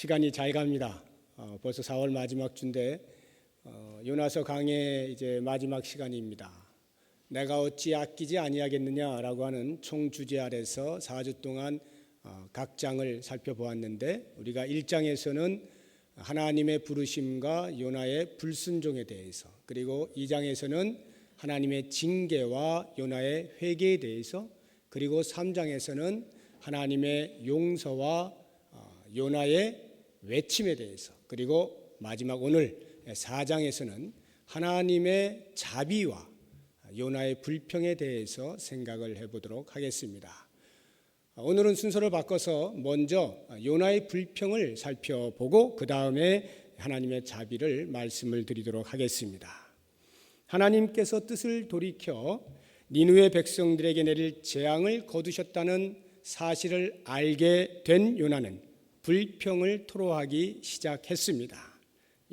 시간이 잘 갑니다. 벌써 4월 마지막 주인데 요나서 강의 이제 마지막 시간입니다. 내가 어찌 아끼지 아니하겠느냐라고 하는 총 주제 아래서 4주 동안 각 장을 살펴보았는데 우리가 1장에서는 하나님의 부르심과 요나의 불순종에 대해서, 그리고 2장에서는 하나님의 징계와 요나의 회개에 대해서, 그리고 3장에서는 하나님의 용서와 요나의 외침에 대해서, 그리고 마지막 오늘 4장에서는 하나님의 자비와 요나의 불평에 대해서 생각을 해보도록 하겠습니다. 오늘은 순서를 바꿔서 먼저 요나의 불평을 살펴보고 그 다음에 하나님의 자비를 말씀을 드리도록 하겠습니다. 하나님께서 뜻을 돌이켜 니느웨 백성들에게 내릴 재앙을 거두셨다는 사실을 알게 된 요나는 불평을 토로하기 시작했습니다.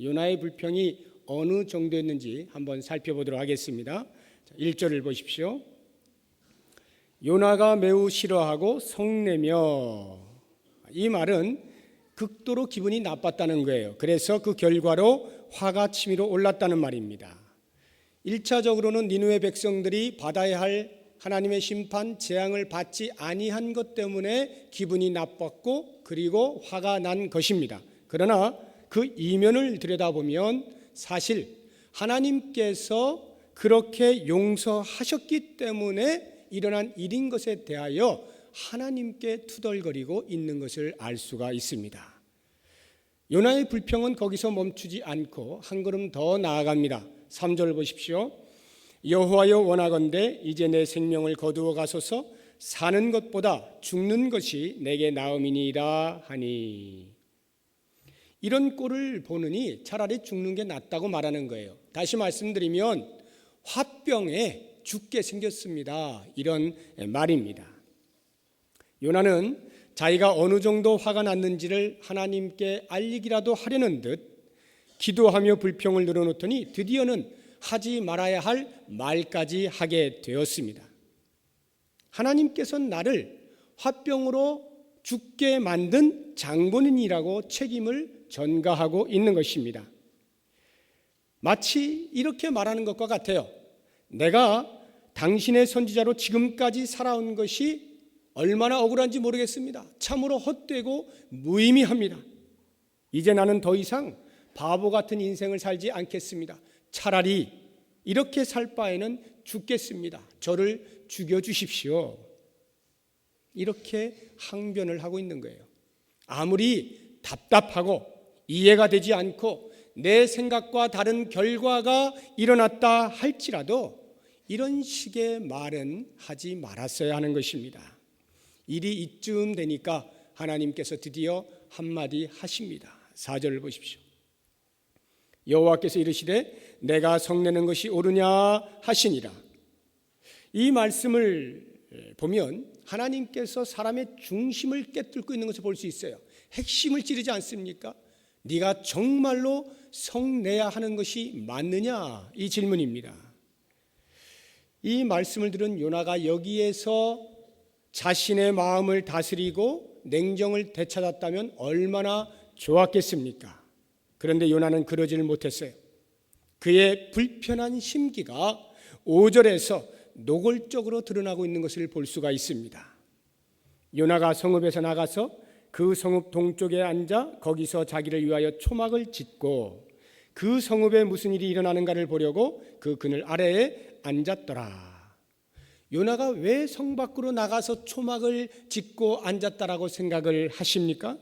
요나의 불평이 어느 정도였는지 한번 살펴보도록 하겠습니다. 1절을 보십시오. 요나가 매우 싫어하고 성내며, 이 말은 극도로 기분이 나빴다는 거예요. 그래서 그 결과로 화가 치밀어 올랐다는 말입니다. 1차적으로는 니느웨 백성들이 받아야 할 하나님의 심판, 재앙을 받지 아니한 것 때문에 기분이 나빴고 그리고 화가 난 것입니다. 그러나 그 이면을 들여다보면 사실 하나님께서 그렇게 용서하셨기 때문에 일어난 일인 것에 대하여 하나님께 투덜거리고 있는 것을 알 수가 있습니다. 요나의 불평은 거기서 멈추지 않고 한 걸음 더 나아갑니다. 3절 보십시오. 여호와여 원하건대 이제 내 생명을 거두어 가소서, 사는 것보다 죽는 것이 내게 나음이니이다 하니. 이런 꼴을 보느니 차라리 죽는 게 낫다고 말하는 거예요. 다시 말씀드리면 화병에 죽게 생겼습니다, 이런 말입니다. 요나는 자기가 어느 정도 화가 났는지를 하나님께 알리기라도 하려는 듯 기도하며 불평을 늘어놓더니 드디어는 하지 말아야 할 말까지 하게 되었습니다. 하나님께서는 나를 화병으로 죽게 만든 장본인이라고 책임을 전가하고 있는 것입니다. 마치 이렇게 말하는 것과 같아요. 내가 당신의 선지자로 지금까지 살아온 것이 얼마나 억울한지 모르겠습니다. 참으로 헛되고 무의미합니다. 이제 나는 더 이상 바보 같은 인생을 살지 않겠습니다. 차라리 이렇게 살 바에는 죽겠습니다. 저를 죽여주십시오. 이렇게 항변을 하고 있는 거예요. 아무리 답답하고 이해가 되지 않고 내 생각과 다른 결과가 일어났다 할지라도 이런 식의 말은 하지 말았어야 하는 것입니다. 일이 이쯤 되니까 하나님께서 드디어 한마디 하십니다. 4절을 보십시오. 여호와께서 이르시되 내가 성내는 것이 옳으냐 하시니라. 이 말씀을 보면 하나님께서 사람의 중심을 깨뚫고 있는 것을 볼 수 있어요. 핵심을 찌르지 않습니까? 네가 정말로 성내야 하는 것이 맞느냐, 이 질문입니다. 이 말씀을 들은 요나가 여기에서 자신의 마음을 다스리고 냉정을 되찾았다면 얼마나 좋았겠습니까? 그런데 요나는 그러지를 못했어요. 그의 불편한 심기가 5절에서 노골적으로 드러나고 있는 것을 볼 수가 있습니다. 요나가 성읍에서 나가서 그 성읍 동쪽에 앉아 거기서 자기를 위하여 초막을 짓고 그 성읍에 무슨 일이 일어나는가를 보려고 그 그늘 아래에 앉았더라. 요나가 왜 성 밖으로 나가서 초막을 짓고 앉았다라고 생각을 하십니까?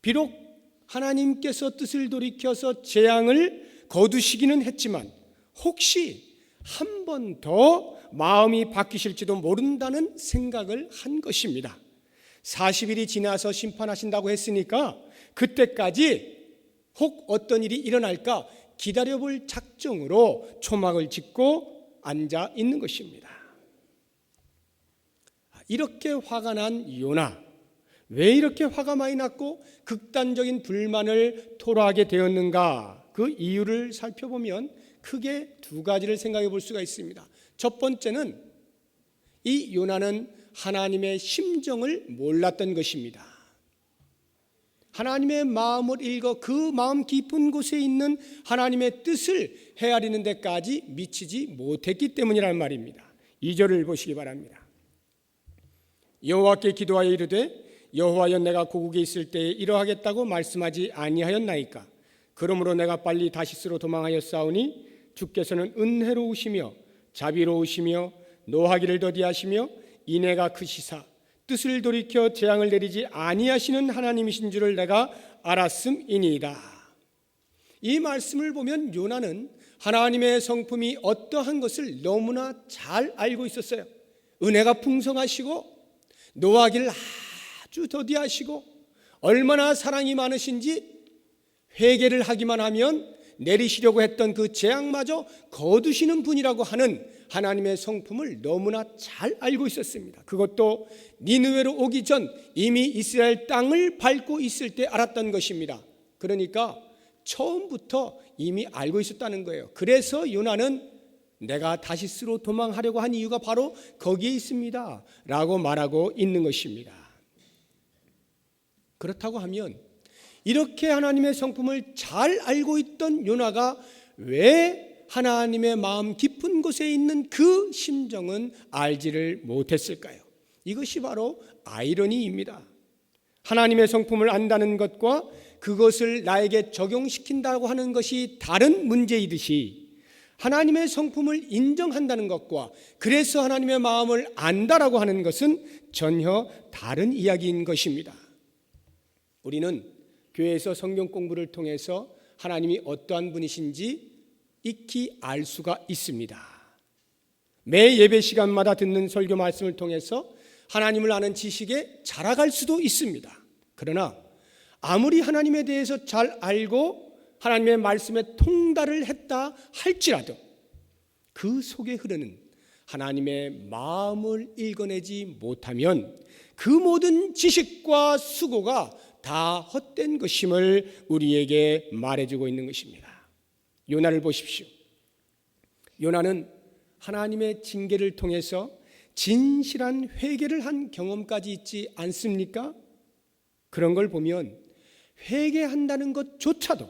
비록 하나님께서 뜻을 돌이켜서 재앙을 거두시기는 했지만 혹시 한 번 더 마음이 바뀌실지도 모른다는 생각을 한 것입니다. 40일이 지나서 심판하신다고 했으니까 그때까지 혹 어떤 일이 일어날까 기다려볼 작정으로 초막을 짓고 앉아 있는 것입니다. 이렇게 화가 난 요나, 왜 이렇게 화가 많이 났고 극단적인 불만을 토로하게 되었는가, 그 이유를 살펴보면 크게 두 가지를 생각해 볼 수가 있습니다. 첫 번째는 이 요나는 하나님의 심정을 몰랐던 것입니다. 하나님의 마음을 읽어 그 마음 깊은 곳에 있는 하나님의 뜻을 헤아리는 데까지 미치지 못했기 때문이라는 말입니다. 2절을 보시기 바랍니다. 여호와께 기도하여 이르되 여호와여 내가 고국에 있을 때에 이러하겠다고 말씀하지 아니하였나이까. 그러므로 내가 빨리 다시스로 도망하여 싸우니 주께서는 은혜로우시며 자비로우시며 노하기를 더디하시며 인애가 크시사 뜻을 돌이켜 재앙을 내리지 아니하시는 하나님이신 줄을 내가 알았음이니이다. 이 말씀을 보면 요나는 하나님의 성품이 어떠한 것을 너무나 잘 알고 있었어요. 은혜가 풍성하시고 노하기를 아주 더디하시고 얼마나 사랑이 많으신지 회개를 하기만 하면 내리시려고 했던 그 재앙마저 거두시는 분이라고 하는 하나님의 성품을 너무나 잘 알고 있었습니다. 그것도 니느웨로 오기 전 이미 이스라엘 땅을 밟고 있을 때 알았던 것입니다. 그러니까 처음부터 이미 알고 있었다는 거예요. 그래서 요나는 내가 다시스로 도망하려고 한 이유가 바로 거기에 있습니다 라고 말하고 있는 것입니다. 그렇다고 하면 이렇게 하나님의 성품을 잘 알고 있던 요나가 왜 하나님의 마음 깊은 곳에 있는 그 심정은 알지를 못했을까요? 이것이 바로 아이러니입니다. 하나님의 성품을 안다는 것과 그것을 나에게 적용시킨다고 하는 것이 다른 문제이듯이 하나님의 성품을 인정한다는 것과 그래서 하나님의 마음을 안다라고 하는 것은 전혀 다른 이야기인 것입니다. 우리는 교회에서 성경 공부를 통해서 하나님이 어떠한 분이신지 익히 알 수가 있습니다. 매 예배 시간마다 듣는 설교 말씀을 통해서 하나님을 아는 지식에 자라갈 수도 있습니다. 그러나 아무리 하나님에 대해서 잘 알고 하나님의 말씀에 통달을 했다 할지라도 그 속에 흐르는 하나님의 마음을 읽어내지 못하면 그 모든 지식과 수고가 다 헛된 것임을 우리에게 말해주고 있는 것입니다. 요나를 보십시오. 요나는 하나님의 징계를 통해서 진실한 회개를 한 경험까지 있지 않습니까? 그런 걸 보면 회개한다는 것조차도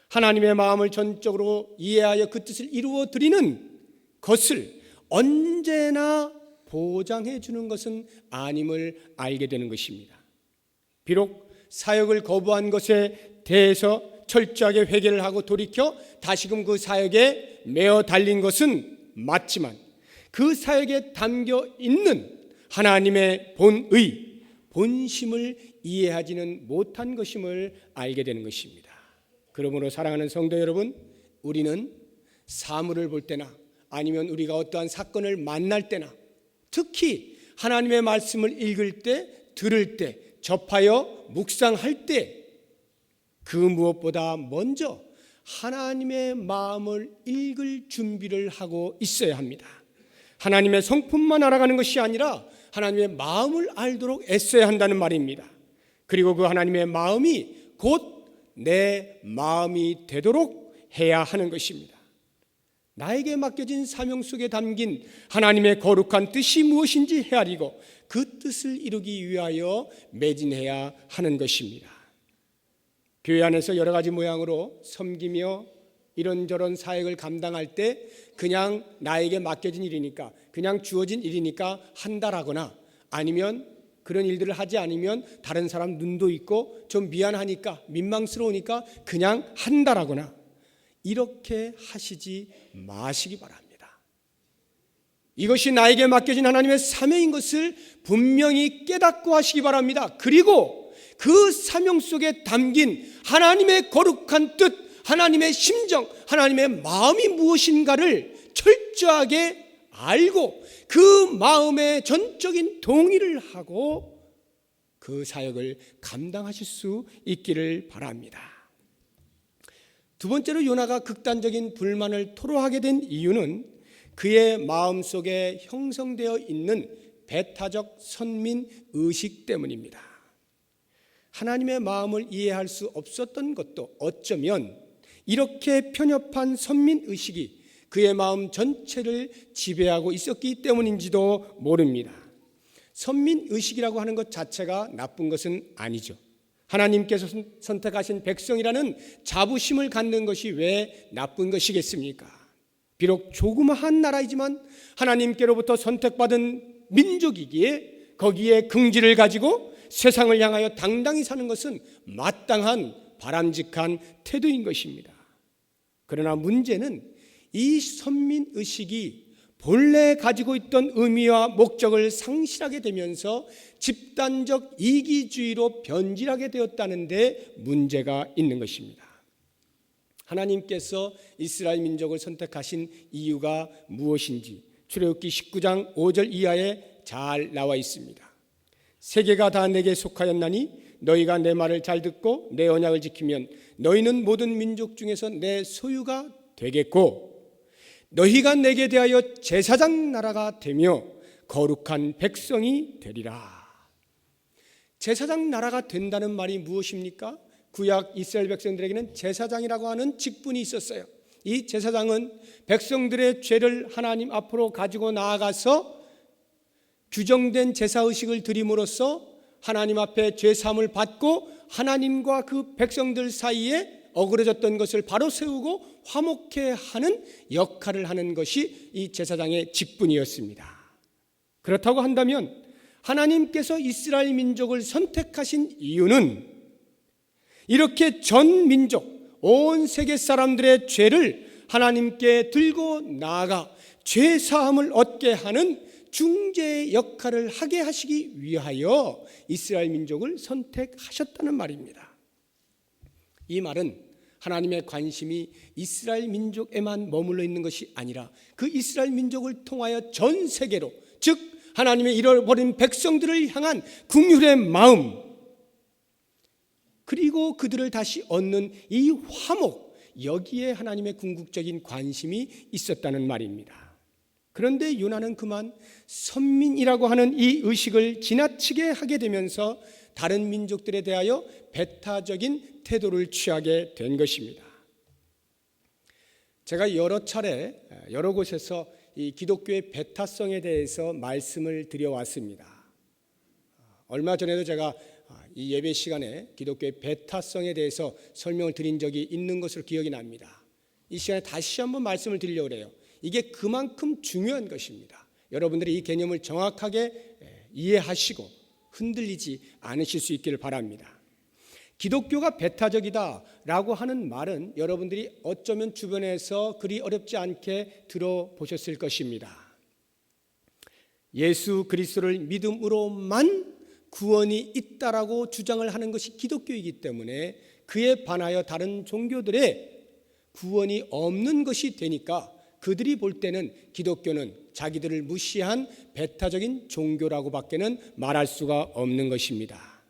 하나님의 마음을 전적으로 이해하여 그 뜻을 이루어 드리는 것을 언제나 보장해 주는 것은 아님을 알게 되는 것입니다. 비록 사역을 거부한 것에 대해서 철저하게 회개를 하고 돌이켜 다시금 그 사역에 매어 달린 것은 맞지만 그 사역에 담겨 있는 하나님의 본의, 본심을 이해하지는 못한 것임을 알게 되는 것입니다. 그러므로 사랑하는 성도 여러분, 우리는 사물을 볼 때나 아니면 우리가 어떠한 사건을 만날 때나 특히 하나님의 말씀을 읽을 때, 들을 때, 접하여 묵상할 때 그 무엇보다 먼저 하나님의 마음을 읽을 준비를 하고 있어야 합니다. 하나님의 성품만 알아가는 것이 아니라 하나님의 마음을 알도록 애써야 한다는 말입니다. 그리고 그 하나님의 마음이 곧 내 마음이 되도록 해야 하는 것입니다. 나에게 맡겨진 사명 속에 담긴 하나님의 거룩한 뜻이 무엇인지 헤아리고 그 뜻을 이루기 위하여 매진해야 하는 것입니다. 교회 안에서 여러 가지 모양으로 섬기며 이런저런 사역을 감당할 때 그냥 나에게 맡겨진 일이니까, 그냥 주어진 일이니까 한다라거나 아니면 그런 일들을 하지 않으면 다른 사람 눈도 있고 좀 미안하니까, 민망스러우니까 그냥 한다라거나 이렇게 하시지 마시기 바랍니다. 이것이 나에게 맡겨진 하나님의 사명인 것을 분명히 깨닫고 하시기 바랍니다. 그리고 그 사명 속에 담긴 하나님의 거룩한 뜻, 하나님의 심정, 하나님의 마음이 무엇인가를 철저하게 알고 그 마음에 전적인 동의를 하고 그 사역을 감당하실 수 있기를 바랍니다. 두 번째로 요나가 극단적인 불만을 토로하게 된 이유는 그의 마음속에 형성되어 있는 배타적 선민 의식 때문입니다. 하나님의 마음을 이해할 수 없었던 것도 어쩌면 이렇게 편협한 선민 의식이 그의 마음 전체를 지배하고 있었기 때문인지도 모릅니다. 선민 의식이라고 하는 것 자체가 나쁜 것은 아니죠. 하나님께서 선택하신 백성이라는 자부심을 갖는 것이 왜 나쁜 것이겠습니까? 비록 조그마한 나라이지만 하나님께로부터 선택받은 민족이기에 거기에 긍지를 가지고 세상을 향하여 당당히 사는 것은 마땅한 바람직한 태도인 것입니다. 그러나 문제는 이 선민의식이 본래 가지고 있던 의미와 목적을 상실하게 되면서 집단적 이기주의로 변질하게 되었다는 데 문제가 있는 것입니다. 하나님께서 이스라엘 민족을 선택하신 이유가 무엇인지 출애굽기 19장 5절 이하에 잘 나와 있습니다. 세계가 다 내게 속하였나니 너희가 내 말을 잘 듣고 내 언약을 지키면 너희는 모든 민족 중에서 내 소유가 되겠고 너희가 내게 대하여 제사장 나라가 되며 거룩한 백성이 되리라. 제사장 나라가 된다는 말이 무엇입니까? 구약 이스라엘 백성들에게는 제사장이라고 하는 직분이 있었어요. 이 제사장은 백성들의 죄를 하나님 앞으로 가지고 나아가서 규정된 제사의식을 드림으로써 하나님 앞에 죄사함을 받고 하나님과 그 백성들 사이에 어그러졌던 것을 바로 세우고 화목케 하는 역할을 하는 것이 이 제사장의 직분이었습니다. 그렇다고 한다면 하나님께서 이스라엘 민족을 선택하신 이유는 이렇게 전 민족, 온 세계 사람들의 죄를 하나님께 들고 나아가 죄사함을 얻게 하는 중재의 역할을 하게 하시기 위하여 이스라엘 민족을 선택하셨다는 말입니다. 이 말은 하나님의 관심이 이스라엘 민족에만 머물러 있는 것이 아니라 그 이스라엘 민족을 통하여 전 세계로, 즉 하나님의 잃어버린 백성들을 향한 긍휼의 마음, 그리고 그들을 다시 얻는 이 화목, 여기에 하나님의 궁극적인 관심이 있었다는 말입니다. 그런데 유나는 그만 선민이라고 하는 이 의식을 지나치게 하게 되면서 다른 민족들에 대하여 배타적인 태도를 취하게 된 것입니다. 제가 여러 차례 여러 곳에서 이 기독교의 배타성에 대해서 말씀을 드려왔습니다. 얼마 전에도 제가 이 예배 시간에 기독교의 배타성에 대해서 설명을 드린 적이 있는 것으로 기억이 납니다. 이 시간에 다시 한번 말씀을 드리려고 해요. 이게 그만큼 중요한 것입니다. 여러분들이 이 개념을 정확하게 이해하시고 흔들리지 않으실 수 있기를 바랍니다. 기독교가 배타적이다라고 하는 말은 여러분들이 어쩌면 주변에서 그리 어렵지 않게 들어보셨을 것입니다. 예수 그리스도를 믿음으로만 구원이 있다라고 주장을 하는 것이 기독교이기 때문에 그에 반하여 다른 종교들의 구원이 없는 것이 되니까 그들이 볼 때는 기독교는 자기들을 무시한 배타적인 종교라고 밖에는 말할 수가 없는 것입니다.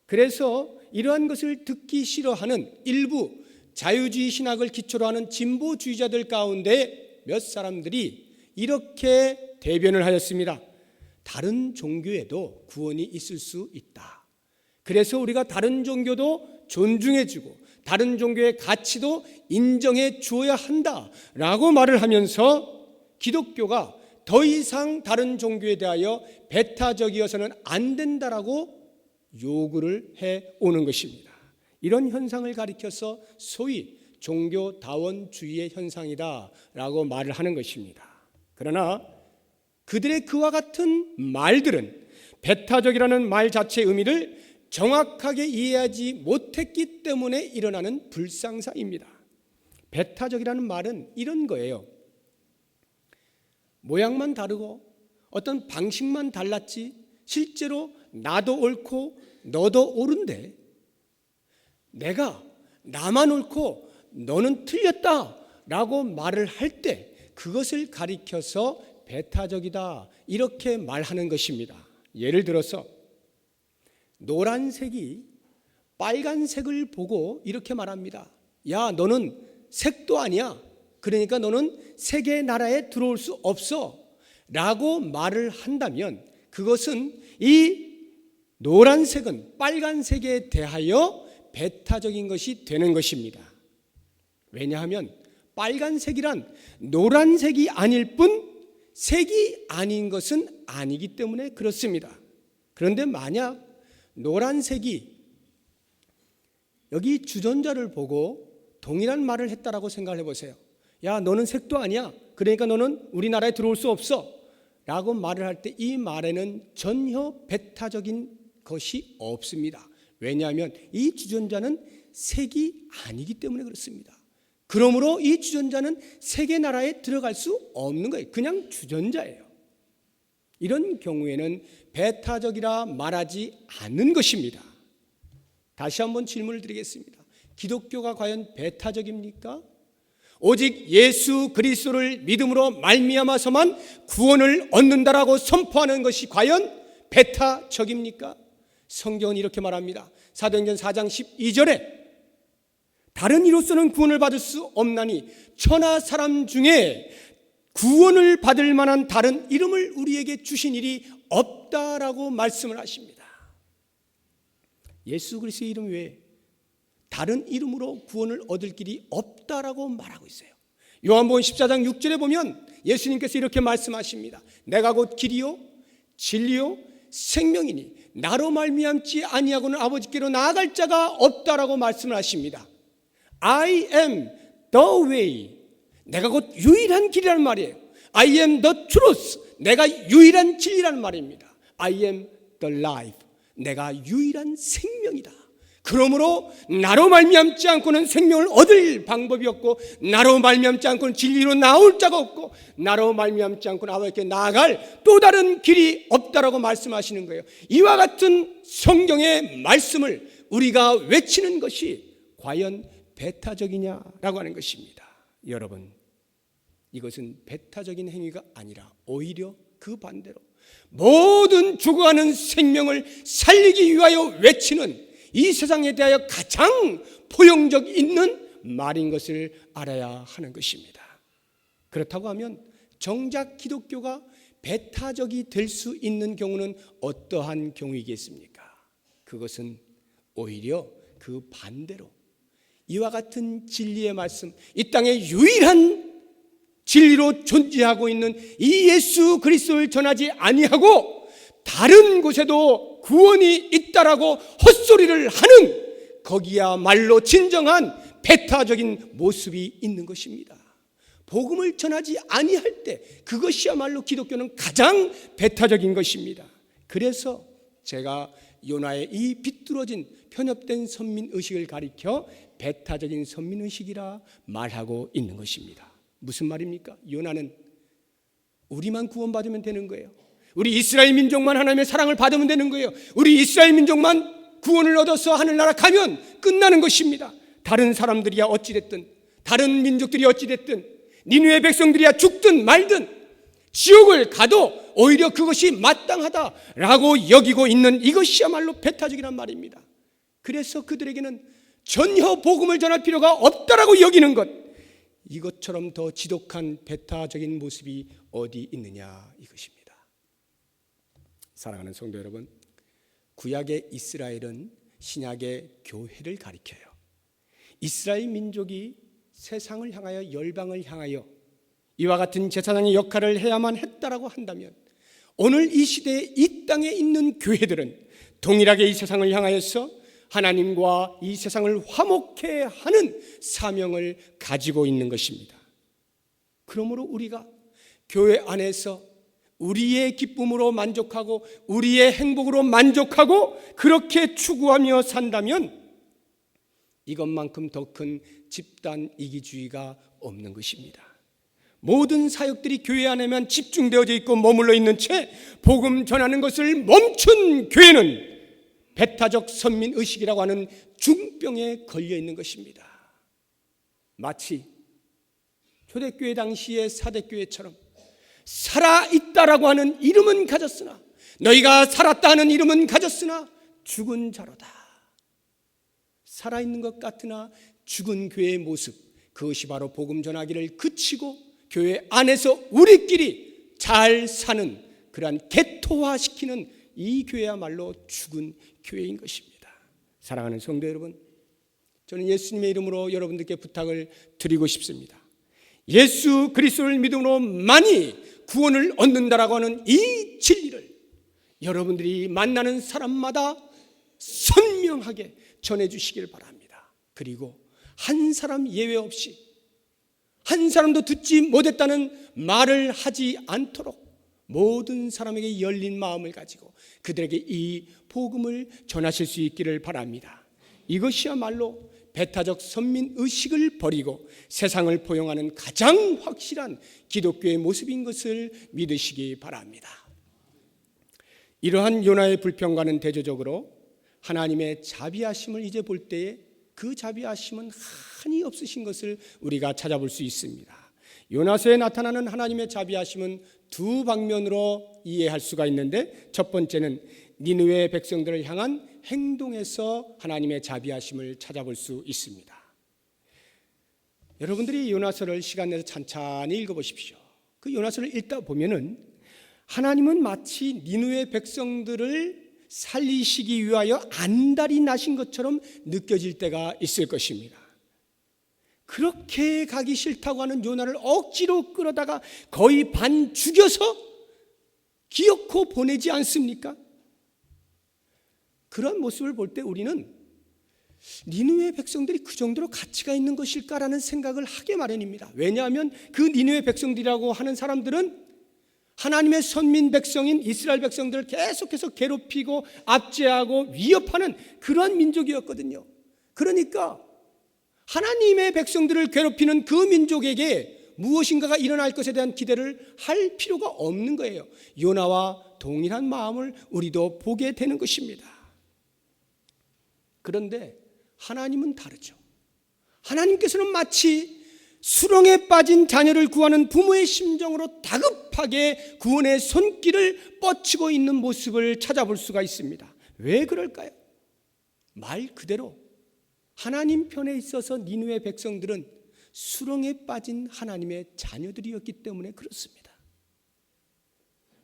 그래서 이러한 것을 듣기 싫어하는 일부 자유주의 신학을 기초로 하는 진보주의자들 가운데 몇 사람들이 이렇게 대변을 하였습니다. 다른 종교에도 구원이 있을 수 있다. 그래서 우리가 다른 종교도 존중해주고 다른 종교의 가치도 인정해 주어야 한다라고 말을 하면서 기독교가 더 이상 다른 종교에 대하여 배타적이어서는 안 된다라고 요구를 해오는 것입니다. 이런 현상을 가리켜서 소위 종교다원주의의 현상이다라고 말을 하는 것입니다. 그러나 그들의 그와 같은 말들은 배타적이라는 말 자체의 의미를 정확하게 이해하지 못했기 때문에 일어나는 불상사입니다. 배타적이라는 말은 이런 거예요. 모양만 다르고 어떤 방식만 달랐지 실제로 나도 옳고 너도 옳은데 내가 나만 옳고 너는 틀렸다라고 말을 할 때 그것을 가리켜서 배타적이다 이렇게 말하는 것입니다. 예를 들어서 노란색이 빨간색을 보고 이렇게 말합니다. 야, 너는 색도 아니야. 그러니까 너는 색의 나라에 들어올 수 없어 라고 말을 한다면 그것은 이 노란색은 빨간색에 대하여 배타적인 것이 되는 것입니다. 왜냐하면 빨간색이란 노란색이 아닐 뿐 색이 아닌 것은 아니기 때문에 그렇습니다. 그런데 만약 노란색이 여기 주전자를 보고 동일한 말을 했다라고 생각을 해보세요. 야, 너는 색도 아니야. 그러니까 너는 우리나라에 들어올 수 없어. 라고 말을 할 때 이 말에는 전혀 배타적인 것이 없습니다. 왜냐하면 이 주전자는 색이 아니기 때문에 그렇습니다. 그러므로 이 주전자는 세계 나라에 들어갈 수 없는 거예요. 그냥 주전자예요. 이런 경우에는 배타적이라 말하지 않는 것입니다. 다시 한번 질문을 드리겠습니다. 기독교가 과연 배타적입니까? 오직 예수 그리스도를 믿음으로 말미암아서만 구원을 얻는다라고 선포하는 것이 과연 배타적입니까? 성경은 이렇게 말합니다. 사도행전 4장 12절에 다른 이로서는 구원을 받을 수 없나니 천하 사람 중에 구원을 받을 만한 다른 이름을 우리에게 주신 일이 없다라고 말씀을 하십니다. 예수 그리스도의 이름 외에 다른 이름으로 구원을 얻을 길이 없다라고 말하고 있어요. 요한복음 14장 6절에 보면 예수님께서 이렇게 말씀하십니다. 내가 곧 길이요 진리요 생명이니 나로 말미암지 아니하고는 아버지께로 나아갈 자가 없다라고 말씀을 하십니다. I am the way. 내가 곧 유일한 길이라는 말이에요. I am the truth. 내가 유일한 진리라는 말입니다. I am the life. 내가 유일한 생명이다. 그러므로 나로 말미암지 않고는 생명을 얻을 방법이 없고 나로 말미암지 않고는 진리로 나올 자가 없고 나로 말미암지 않고는 아버지께 나아갈 또 다른 길이 없다라고 말씀하시는 거예요. 이와 같은 성경의 말씀을 우리가 외치는 것이 과연 배타적이냐라고 하는 것입니다. 여러분, 이것은 배타적인 행위가 아니라 오히려 그 반대로 모든 죽어가는 생명을 살리기 위하여 외치는 이 세상에 대하여 가장 포용력 있는 말인 것을 알아야 하는 것입니다. 그렇다고 하면 정작 기독교가 배타적이 될 수 있는 경우는 어떠한 경우이겠습니까? 그것은 오히려 그 반대로 이와 같은 진리의 말씀, 이 땅에 유일한 진리로 존재하고 있는 이 예수 그리스도를 전하지 아니하고 다른 곳에도 구원이 있다라고 헛소리를 하는 거기야말로 진정한 배타적인 모습이 있는 것입니다. 복음을 전하지 아니할 때 그것이야말로 기독교는 가장 배타적인 것입니다. 그래서 제가 요나의 이 비뚤어진 편협된 선민의식을 가리켜 배타적인 선민의식이라 말하고 있는 것입니다. 무슨 말입니까? 요나는 우리만 구원받으면 되는 거예요. 우리 이스라엘 민족만 하나님의 사랑을 받으면 되는 거예요. 우리 이스라엘 민족만 구원을 얻어서 하늘나라 가면 끝나는 것입니다. 다른 사람들이야 어찌됐든, 다른 민족들이 어찌됐든, 니느웨 백성들이야 죽든 말든 지옥을 가도 오히려 그것이 마땅하다라고 여기고 있는 이것이야말로 배타적이란 말입니다. 그래서 그들에게는 전혀 복음을 전할 필요가 없다라고 여기는 것, 이것처럼 더 지독한 배타적인 모습이 어디 있느냐 이것입니다. 사랑하는 성도 여러분, 구약의 이스라엘은 신약의 교회를 가리켜요. 이스라엘 민족이 세상을 향하여 열방을 향하여 이와 같은 제사장의 역할을 해야만 했다라고 한다면 오늘 이 시대에 이 땅에 있는 교회들은 동일하게 이 세상을 향하여서 하나님과 이 세상을 화목해 하는 사명을 가지고 있는 것입니다. 그러므로 우리가 교회 안에서 우리의 기쁨으로 만족하고 우리의 행복으로 만족하고 그렇게 추구하며 산다면 이것만큼 더 큰 집단 이기주의가 없는 것입니다. 모든 사역들이 교회 안에만 집중되어져 있고 머물러 있는 채 복음 전하는 것을 멈춘 교회는 배타적 선민의식이라고 하는 중병에 걸려 있는 것입니다. 마치 초대교회 당시의 사대교회처럼 살아있다라고 하는 이름은 가졌으나, 너희가 살았다 하는 이름은 가졌으나 죽은 자로다. 살아있는 것 같으나 죽은 교회의 모습, 그것이 바로 복음 전하기를 그치고 교회 안에서 우리끼리 잘 사는 그러한 개토화시키는 이 교회야말로 죽은 교회인 것입니다. 사랑하는 성도 여러분, 저는 예수님의 이름으로 여러분들께 부탁을 드리고 싶습니다. 예수 그리스도를 믿음으로만이 구원을 얻는다라고 하는 이 진리를 여러분들이 만나는 사람마다 선명하게 전해주시길 바랍니다. 그리고 한 사람 예외 없이 한 사람도 듣지 못했다는 말을 하지 않도록 모든 사람에게 열린 마음을 가지고 그들에게 이 복음을 전하실 수 있기를 바랍니다. 이것이야말로 배타적 선민의식을 버리고 세상을 포용하는 가장 확실한 기독교의 모습인 것을 믿으시기 바랍니다. 이러한 요나의 불평과는 대조적으로 하나님의 자비하심을 이제 볼 때에 그 자비하심은 한이 없으신 것을 우리가 찾아볼 수 있습니다. 요나서에 나타나는 하나님의 자비하심은 두 방면으로 이해할 수가 있는데, 첫 번째는 니느웨 백성들을 향한 행동에서 하나님의 자비하심을 찾아볼 수 있습니다. 여러분들이 요나서를 시간 내서 찬찬히 읽어보십시오. 그 요나서를 읽다 보면은 하나님은 마치 니느웨 백성들을 살리시기 위하여 안달이 나신 것처럼 느껴질 때가 있을 것입니다. 그렇게 가기 싫다고 하는 요나를 억지로 끌어다가 거의 반 죽여서 기어코 보내지 않습니까? 그런 모습을 볼 때 우리는 니느웨 백성들이 그 정도로 가치가 있는 것일까라는 생각을 하게 마련입니다. 왜냐하면 그 니느웨 백성들이라고 하는 사람들은 하나님의 선민 백성인 이스라엘 백성들을 계속해서 괴롭히고 압제하고 위협하는 그런 민족이었거든요. 그러니까 하나님의 백성들을 괴롭히는 그 민족에게 무엇인가가 일어날 것에 대한 기대를 할 필요가 없는 거예요. 요나와 동일한 마음을 우리도 보게 되는 것입니다. 그런데 하나님은 다르죠. 하나님께서는 마치 수렁에 빠진 자녀를 구하는 부모의 심정으로 다급하게 구원의 손길을 뻗치고 있는 모습을 찾아볼 수가 있습니다. 왜 그럴까요? 말 그대로 하나님 편에 있어서 니느웨 백성들은 수렁에 빠진 하나님의 자녀들이었기 때문에 그렇습니다.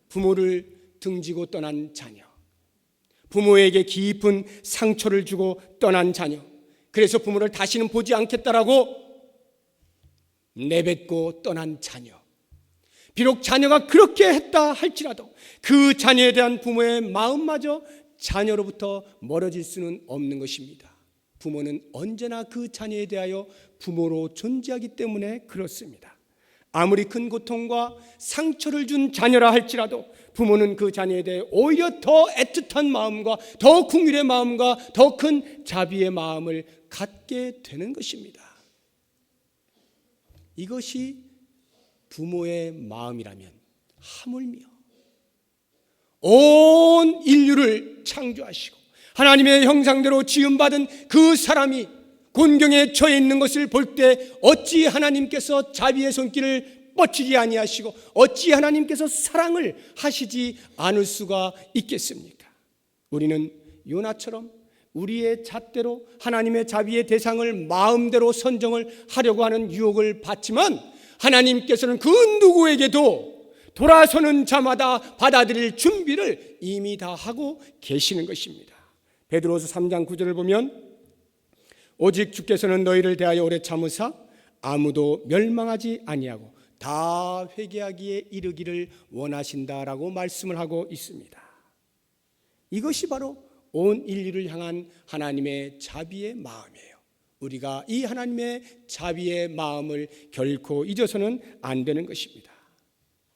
부모를 등지고 떠난 자녀, 부모에게 깊은 상처를 주고 떠난 자녀, 그래서 부모를 다시는 보지 않겠다라고 내뱉고 떠난 자녀, 비록 자녀가 그렇게 했다 할지라도 그 자녀에 대한 부모의 마음마저 자녀로부터 멀어질 수는 없는 것입니다. 부모는 언제나 그 자녀에 대하여 부모로 존재하기 때문에 그렇습니다. 아무리 큰 고통과 상처를 준 자녀라 할지라도 부모는 그 자녀에 대해 오히려 더 애틋한 마음과 더 긍휼의 마음과 더 큰 자비의 마음을 갖게 되는 것입니다. 이것이 부모의 마음이라면 하물며 온 인류를 창조하시고 하나님의 형상대로 지음받은 그 사람이 곤경에 처해 있는 것을 볼 때 어찌 하나님께서 자비의 손길을 뻗치지 아니하시고 어찌 하나님께서 사랑을 하시지 않을 수가 있겠습니까? 우리는 요나처럼 우리의 잣대로 하나님의 자비의 대상을 마음대로 선정을 하려고 하는 유혹을 받지만 하나님께서는 그 누구에게도 돌아서는 자마다 받아들일 준비를 이미 다 하고 계시는 것입니다. 베드로서 3장 9절을 보면 오직 주께서는 너희를 대하여 오래 참으사 아무도 멸망하지 아니하고 다 회개하기에 이르기를 원하신다라고 말씀을 하고 있습니다. 이것이 바로 온 인류를 향한 하나님의 자비의 마음이에요. 우리가 이 하나님의 자비의 마음을 결코 잊어서는 안 되는 것입니다.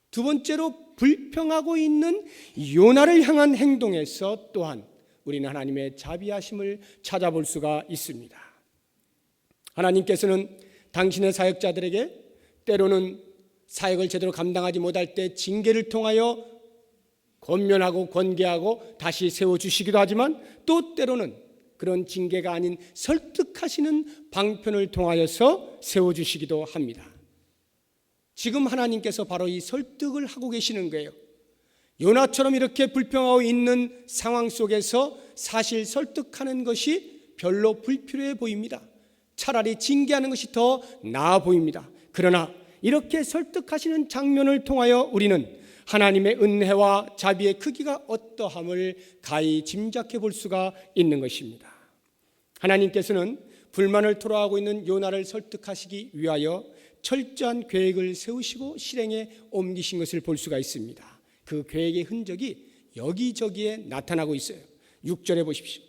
두 번째로 불평하고 있는 요나를 향한 행동에서 또한 우리는 하나님의 자비하심을 찾아볼 수가 있습니다. 하나님께서는 당신의 사역자들에게 때로는 사역을 제대로 감당하지 못할 때 징계를 통하여 권면하고 권계하고 다시 세워주시기도 하지만 또 때로는 그런 징계가 아닌 설득하시는 방편을 통하여서 세워주시기도 합니다. 지금 하나님께서 바로 이 설득을 하고 계시는 거예요. 요나처럼 이렇게 불평하고 있는 상황 속에서 사실 설득하는 것이 별로 불필요해 보입니다. 차라리 징계하는 것이 더 나아 보입니다. 그러나 이렇게 설득하시는 장면을 통하여 우리는 하나님의 은혜와 자비의 크기가 어떠함을 가히 짐작해 볼 수가 있는 것입니다. 하나님께서는 불만을 토로하고 있는 요나를 설득하시기 위하여 철저한 계획을 세우시고 실행에 옮기신 것을 볼 수가 있습니다. 그 계획의 흔적이 여기저기에 나타나고 있어요. 6절에 보십시오.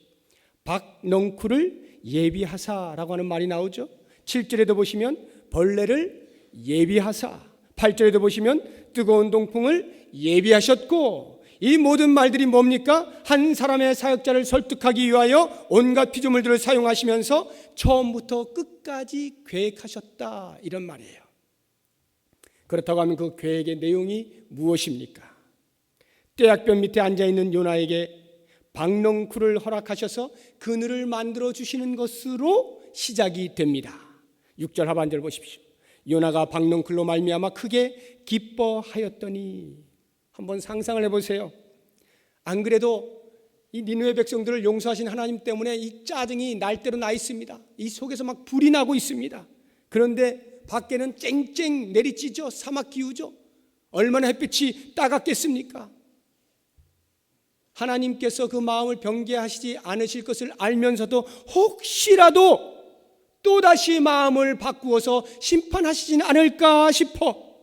박넝쿨을 예비하사라고 하는 말이 나오죠. 7절에도 보시면 벌레를 예비하사, 8절에도 보시면 뜨거운 동풍을 예비하셨고, 이 모든 말들이 뭡니까? 한 사람의 사역자를 설득하기 위하여 온갖 피조물들을 사용하시면서 처음부터 끝까지 계획하셨다, 이런 말이에요. 그렇다고 하면 그 계획의 내용이 무엇입니까? 떼약볕 밑에 앉아있는 요나에게 박넝쿨을 허락하셔서 그늘을 만들어 주시는 것으로 시작이 됩니다. 6절 하반절 보십시오. 요나가 박넝쿨로 말미암아 크게 기뻐하였더니, 한번 상상을 해보세요. 안 그래도 이 니느웨 백성들을 용서하신 하나님 때문에 이 짜증이 날대로 나 있습니다. 이 속에서 막 불이 나고 있습니다. 그런데 밖에는 쨍쨍 내리치죠. 사막 기후죠. 얼마나 햇빛이 따갑겠습니까? 하나님께서 그 마음을 변개하시지 않으실 것을 알면서도 혹시라도 또다시 마음을 바꾸어서 심판하시진 않을까 싶어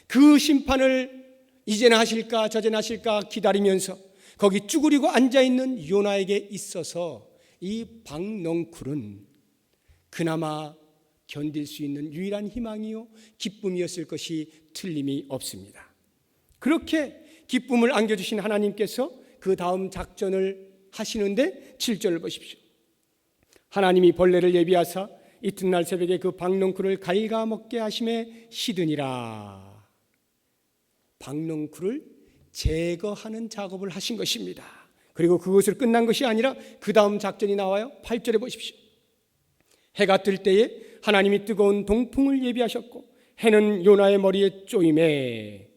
그 심판을 이제는 하실까 저제는 하실까 기다리면서 거기 쭈그리고 앉아있는 요나에게 있어서 이 박넝쿨은 그나마 견딜 수 있는 유일한 희망이요 기쁨이었을 것이 틀림이 없습니다. 그렇게 기쁨을 안겨주신 하나님께서 그 다음 작전을 하시는데 7절을 보십시오. 하나님이 벌레를 예비하사 이튿날 새벽에 그 박넝쿨을 갉아먹게 하심에 시드니라. 박넝쿨을 제거하는 작업을 하신 것입니다. 그리고 그것을 끝난 것이 아니라 그 다음 작전이 나와요. 8절에 보십시오. 해가 뜰 때에 하나님이 뜨거운 동풍을 예비하셨고 해는 요나의 머리에 쪼임에,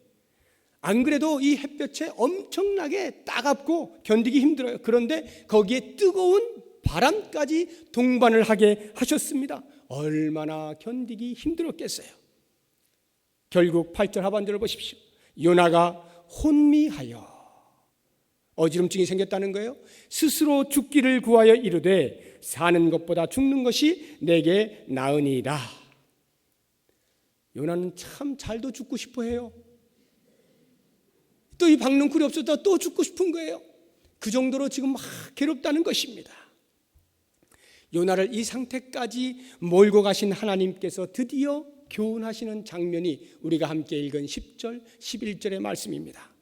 안 그래도 이 햇볕에 엄청나게 따갑고 견디기 힘들어요. 그런데 거기에 뜨거운 바람까지 동반을 하게 하셨습니다. 얼마나 견디기 힘들었겠어요. 결국 8절 하반절을 보십시오. 요나가 혼미하여, 어지럼증이 생겼다는 거예요. 스스로 죽기를 구하여 이르되 사는 것보다 죽는 것이 내게 나으니라. 요나는 참 잘도 죽고 싶어 해요. 또 이 박넝쿨이 없었다 또 죽고 싶은 거예요. 그 정도로 지금 막 괴롭다는 것입니다. 요나를 이 상태까지 몰고 가신 하나님께서 드디어 교훈하시는 장면이 우리가 함께 읽은 10절, 11절의 말씀입니다.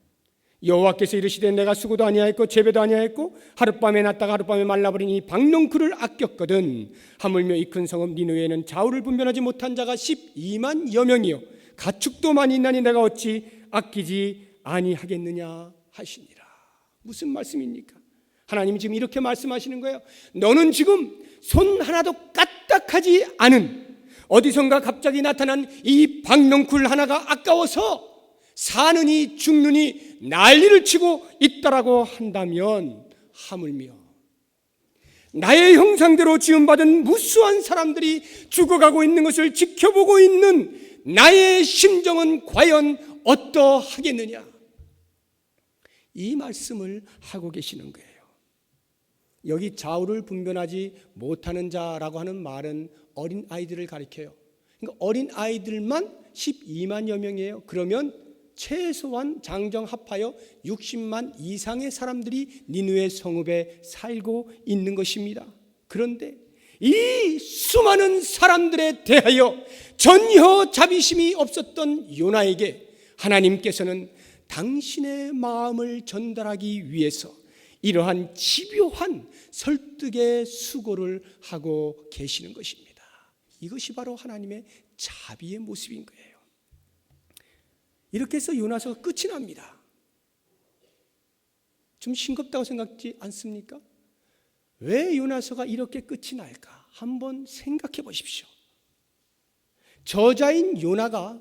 여호와께서 이르시되 내가 수고도 아니하였고 재배도 아니하였고 하룻밤에 났다가 하룻밤에 말라버린 이 박넝쿨을 아꼈거든 하물며 이 큰 성읍 니느웨에는 좌우를 분별하지 못한 자가 12만여 명이요 가축도 많이 있나니 내가 어찌 아끼지 아니하겠느냐 하시니라. 무슨 말씀입니까? 하나님이 지금 이렇게 말씀하시는 거예요. 너는 지금 손 하나도 까딱하지 않은 어디선가 갑자기 나타난 이 박넝쿨 하나가 아까워서 사느니 죽느니 난리를 치고 있다라고 한다면, 하물며 나의 형상대로 지음받은 무수한 사람들이 죽어가고 있는 것을 지켜보고 있는 나의 심정은 과연 어떠하겠느냐, 이 말씀을 하고 계시는 거예요. 여기 좌우를 분별하지 못하는 자라고 하는 말은 어린 아이들을 가리켜요. 그러니까 어린 아이들만 12만여 명이에요. 그러면 최소한 장정 합하여 60만 이상의 사람들이 니느웨 성읍에 살고 있는 것입니다. 그런데 이 수많은 사람들에 대하여 전혀 자비심이 없었던 요나에게 하나님께서는 당신의 마음을 전달하기 위해서 이러한 집요한 설득의 수고를 하고 계시는 것입니다. 이것이 바로 하나님의 자비의 모습인 거예요. 이렇게 해서 요나서가 끝이 납니다. 좀 싱겁다고 생각지 않습니까? 왜 요나서가 이렇게 끝이 날까? 한번 생각해 보십시오. 저자인 요나가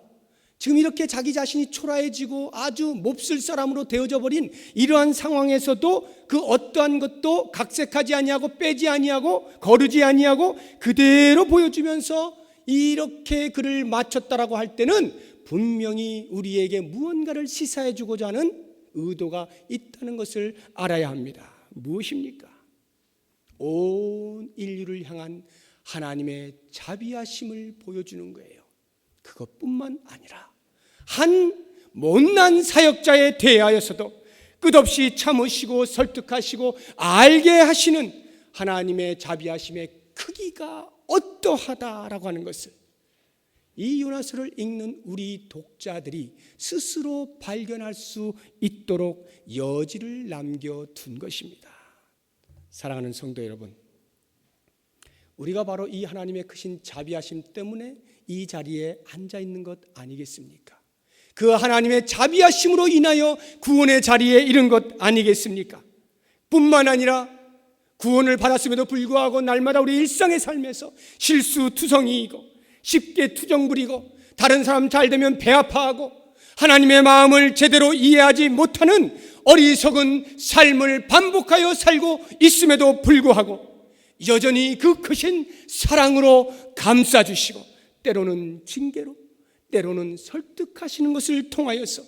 지금 이렇게 자기 자신이 초라해지고 아주 몹쓸 사람으로 되어져 버린 이러한 상황에서도 그 어떠한 것도 각색하지 아니하고 빼지 아니하고 거르지 아니하고 그대로 보여주면서 이렇게 그를 마쳤다라고 할 때는 분명히 우리에게 무언가를 시사해 주고자 하는 의도가 있다는 것을 알아야 합니다. 무엇입니까? 온 인류를 향한 하나님의 자비하심을 보여주는 거예요. 그것뿐만 아니라 한 못난 사역자에 대하여서도 끝없이 참으시고 설득하시고 알게 하시는 하나님의 자비하심의 크기가 어떠하다라고 하는 것을 이 요나서를 읽는 우리 독자들이 스스로 발견할 수 있도록 여지를 남겨둔 것입니다. 사랑하는 성도 여러분, 우리가 바로 이 하나님의 크신 자비하심 때문에 이 자리에 앉아 있는 것 아니겠습니까? 그 하나님의 자비하심으로 인하여 구원의 자리에 이른 것 아니겠습니까? 뿐만 아니라 구원을 받았음에도 불구하고 날마다 우리 일상의 삶에서 실수투성이이고 쉽게 투정부리고 다른 사람 잘 되면 배 아파하고 하나님의 마음을 제대로 이해하지 못하는 어리석은 삶을 반복하여 살고 있음에도 불구하고 여전히 그 크신 사랑으로 감싸주시고 때로는 징계로 때로는 설득하시는 것을 통하여서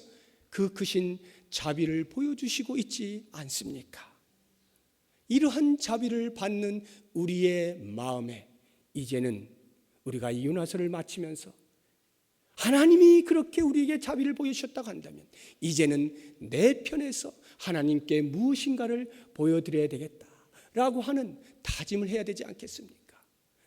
그 크신 자비를 보여주시고 있지 않습니까? 이러한 자비를 받는 우리의 마음에 이제는 우리가 이 요나서를 마치면서 하나님이 그렇게 우리에게 자비를 보여주셨다고 한다면 이제는 내 편에서 하나님께 무엇인가를 보여드려야 되겠다라고 하는 다짐을 해야 되지 않겠습니까?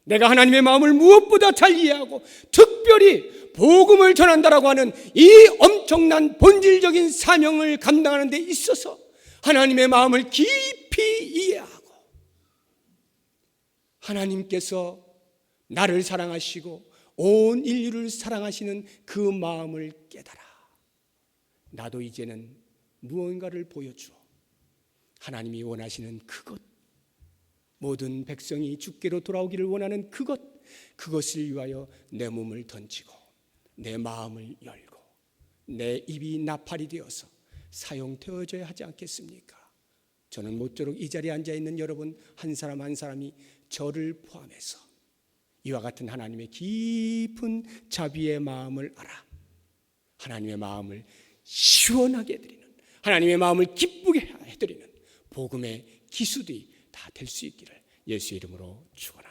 내가 하나님의 마음을 무엇보다 잘 이해하고 특별히 복음을 전한다라고 하는 이 엄청난 본질적인 사명을 감당하는 데 있어서 하나님의 마음을 깊이 이해하고 하나님께서 나를 사랑하시고 온 인류를 사랑하시는 그 마음을 깨달아 나도 이제는 무언가를 보여주어 하나님이 원하시는 그것, 모든 백성이 주께로 돌아오기를 원하는 그것을 위하여 내 몸을 던지고 내 마음을 열고 내 입이 나팔이 되어서 사용되어져야 하지 않겠습니까? 저는 모쪼록 이 자리에 앉아있는 여러분 한 사람 한 사람이 저를 포함해서 이와 같은 하나님의 깊은 자비의 마음을 알아 하나님의 마음을 시원하게 해드리는, 하나님의 마음을 기쁘게 해드리는 복음의 기수들이 다 될 수 있기를 예수의 이름으로 축원합니다.